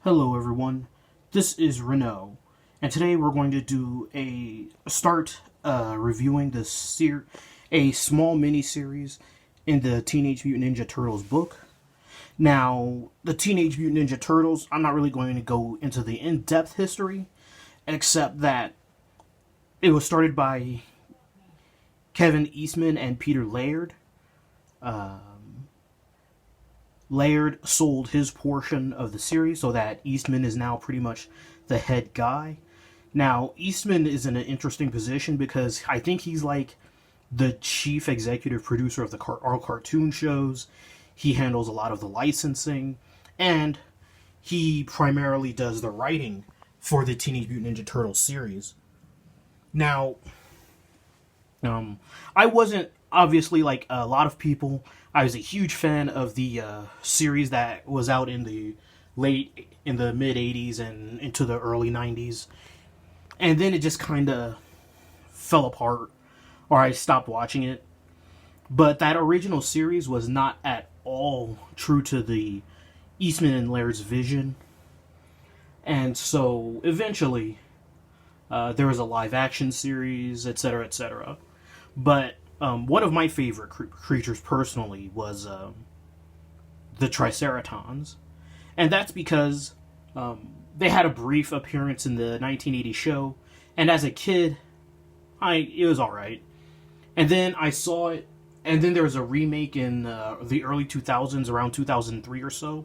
Hello everyone, this is Renault, and today we're going to do reviewing a small mini-series in the Teenage Mutant Ninja Turtles book. Now, the Teenage Mutant Ninja Turtles, I'm not really going to go into the in-depth history, except that it was started by Kevin Eastman and Peter Laird. Laird sold his portion of the series so that Eastman is now pretty much the head guy. Now, Eastman is in an interesting position because I think he's like the chief executive producer of all cartoon shows. He handles a lot of the licensing, and he primarily does the writing for the Teenage Mutant Ninja Turtles series. Now, I wasn't, obviously, like a lot of people, I was a huge fan of the series that was out in the mid 80s and into the early 90s. And then it just kind of fell apart, or I stopped watching it. But that original series was not at all true to the Eastman and Laird's vision. And so eventually, there was a live action series, etc., etc. But one of my favorite creatures personally was the Triceratons. And that's because they had a brief appearance in the 1980 show, and as a kid, it was alright. And then I saw it, and then there was a remake in the early 2000s, around 2003 or so.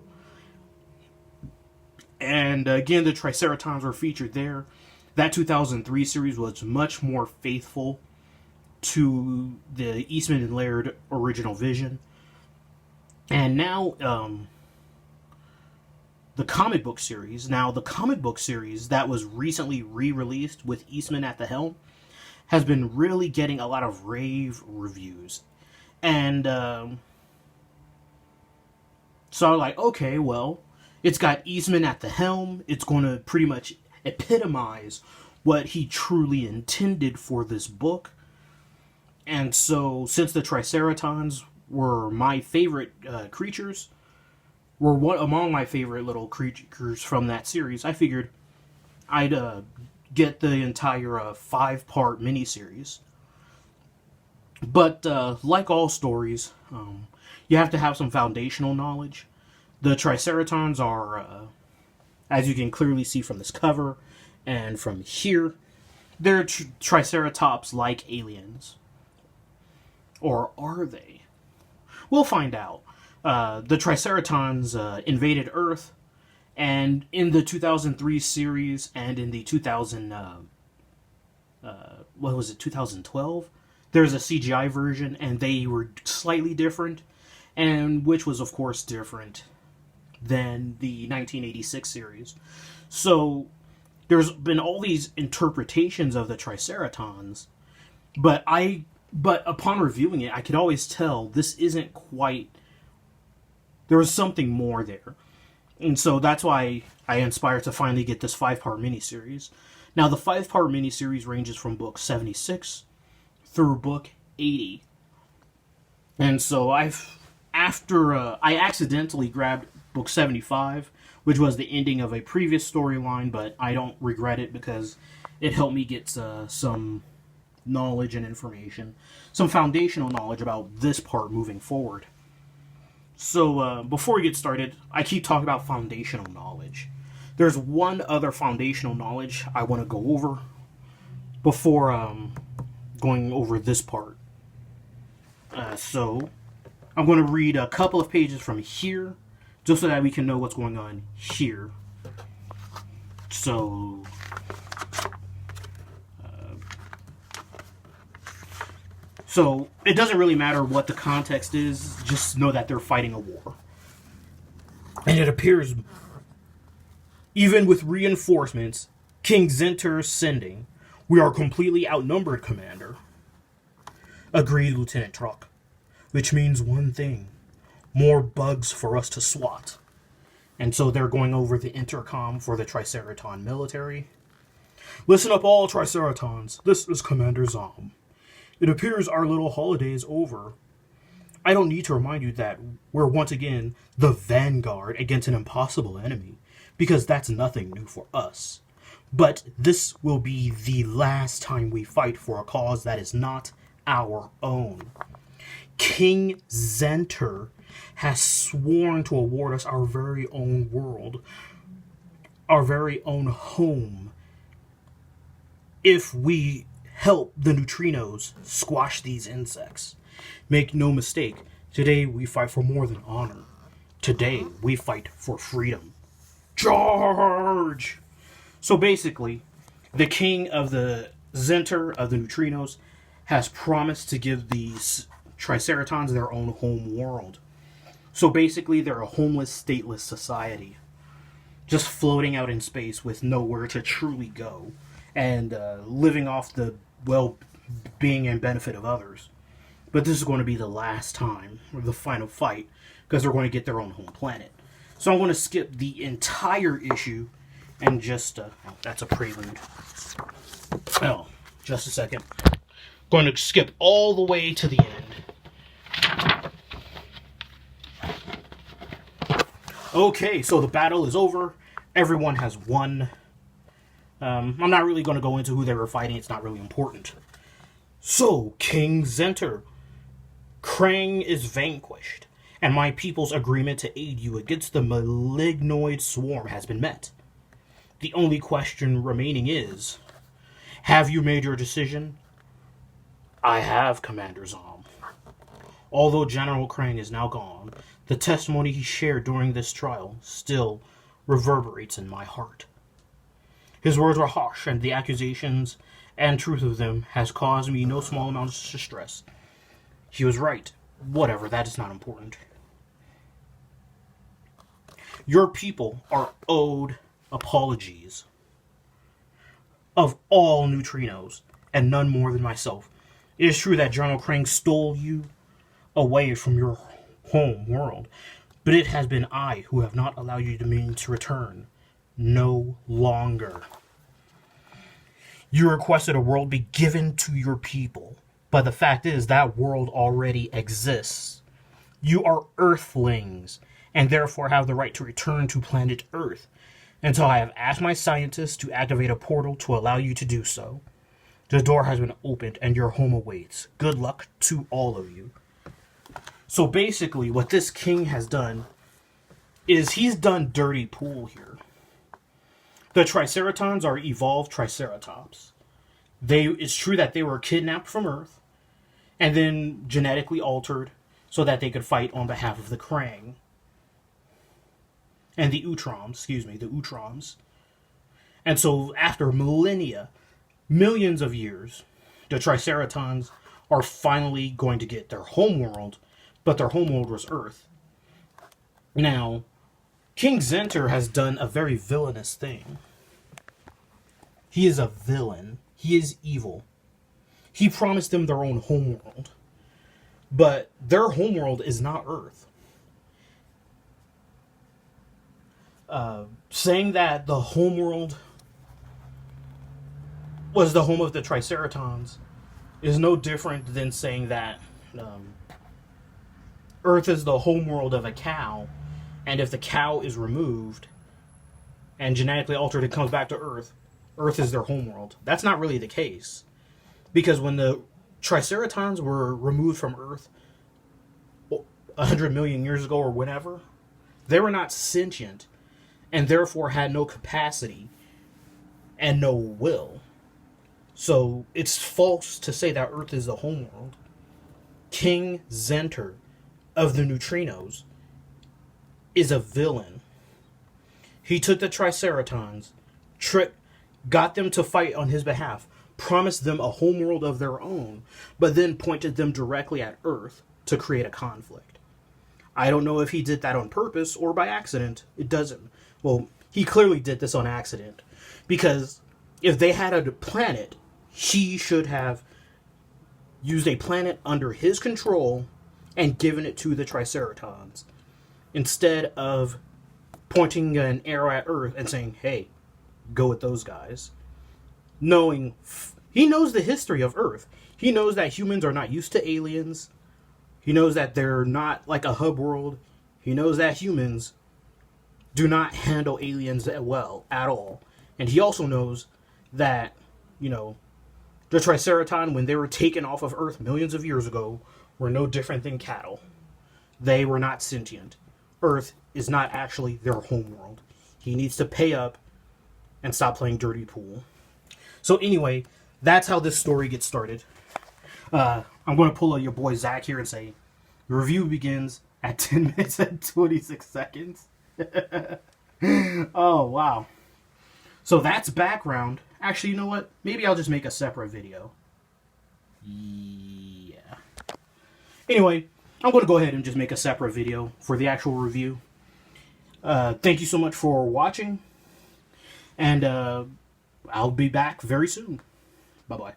And again, the Triceratons were featured there. That 2003 series was much more faithful to the Eastman and Laird original vision. And now, the comic book series that was recently re-released with Eastman at the helm has been really getting a lot of rave reviews. And so I'm like, okay, well, it's got Eastman at the helm. It's going to pretty much epitomize what he truly intended for this book. And so, since the Triceratons were my favorite creatures, were among my favorite little creatures from that series, I figured I'd get the entire 5-part miniseries. But like all stories, you have to have some foundational knowledge. The Triceratons are, as you can clearly see from this cover and from here, they're Triceratops-like aliens. Or are they? We'll find out. The Triceratons invaded Earth, and in the 2003 series and in the 2012? There's a CGI version, and they were slightly different, and which was, of course, different than the 1986 series. So, there's been all these interpretations of the Triceratons, but upon reviewing it, I could always tell this isn't quite... There was something more there. And so that's why I inspired to finally get this 5-part miniseries. Now, the 5-part miniseries ranges from book 76 through book 80. And so I accidentally grabbed book 75, which was the ending of a previous storyline, but I don't regret it because it helped me get some knowledge and information, some foundational knowledge about this part moving forward. So before we get started, I keep talking about foundational knowledge. There's one other foundational knowledge I want to go over before going over this part. So I'm going to read a couple of pages from here just so that we can know what's going on here. So, it doesn't really matter what the context is, just know that they're fighting a war. And it appears, even with reinforcements, King Zenter's sending, we are completely outnumbered, Commander. Agreed, Lieutenant Truck. Which means one thing, more bugs for us to swat. And so they're going over the intercom for the Triceraton military. Listen up all Triceratons, this is Commander Zom. It appears our little holiday is over. I don't need to remind you that we're once again the vanguard against an impossible enemy, because that's nothing new for us. But this will be the last time we fight for a cause that is not our own. King Zenter has sworn to award us our very own world, our very own home, if we help the neutrinos squash these insects. Make no mistake, today we fight for more than honor. Today we fight for freedom. Charge! So basically, the king of the Zenter of the neutrinos has promised to give these Triceratons their own home world. So basically, they're a homeless, stateless society, just floating out in space with nowhere to truly go, and living off the well-being and benefit of others. But this is going to be the last time, or the final fight, because they're going to get their own home planet. So I'm going to skip the entire issue, and just, that's a prelude. Oh, just a second. Going to skip all the way to the end. Okay, so the battle is over. Everyone has won. I'm not really going to go into who they were fighting. It's not really important. So, King Zenter, Krang is vanquished, and my people's agreement to aid you against the malignoid swarm has been met. The only question remaining is, have you made your decision? I have, Commander Zom. Although General Krang is now gone, the testimony he shared during this trial still reverberates in my heart. His words were harsh, and the accusations and truth of them has caused me no small amount of distress. He was right. Whatever, that is not important. Your people are owed apologies of all neutrinos, and none more than myself. It is true that General Krang stole you away from your home world, but it has been I who have not allowed you to return. No longer. You requested a world be given to your people, but the fact is that world already exists. You are Earthlings, and therefore have the right to return to planet Earth, until I have asked my scientists to activate a portal to allow you to do so. The door has been opened, and your home awaits. Good luck to all of you. So basically, what this king has done is he's done dirty pool here. The Triceratons are evolved Triceratops. It's true that they were kidnapped from Earth and then genetically altered so that they could fight on behalf of the Krang and the Utroms. And so after millennia, millions of years, the Triceratons are finally going to get their homeworld, but their homeworld was Earth. Now, King Zenter has done a very villainous thing. He is a villain. He is evil. He promised them their own homeworld, but their homeworld is not Earth. Saying that the homeworld was the home of the Triceratons is no different than saying that Earth is the homeworld of a cow, and if the cow is removed and genetically altered and comes back to Earth, Earth is their homeworld. That's not really the case, because when the Triceratons were removed from Earth 100 million years ago or whenever, they were not sentient and therefore had no capacity and no will. So it's false to say that Earth is the homeworld. King Zenter of the neutrinos is a villain. He took the Triceratons, got them to fight on his behalf, promised them a homeworld of their own, but then pointed them directly at Earth to create a conflict. I don't know if he did that on purpose or by accident. It doesn't. Well, he clearly did this on accident, because if they had a planet, he should have used a planet under his control and given it to the Triceratons, instead of pointing an arrow at Earth and saying, hey, go with those guys. He knows the history of Earth. He knows that humans are not used to aliens. He knows that they're not like a hub world. He knows that humans do not handle aliens well at all. And he also knows that, the Triceraton, when they were taken off of Earth millions of years ago, were no different than cattle. They were not sentient. Earth is not actually their homeworld. He needs to pay up and stop playing dirty pool. So anyway, that's how this story gets started. I'm going to pull your boy Zach here and say, the review begins at 10 minutes and 26 seconds. Oh, wow. So that's background. Actually, you know what? Maybe I'll just make a separate video. Yeah. Anyway, I'm going to go ahead and just make a separate video for the actual review. Thank you so much for watching. And I'll be back very soon. Bye-bye.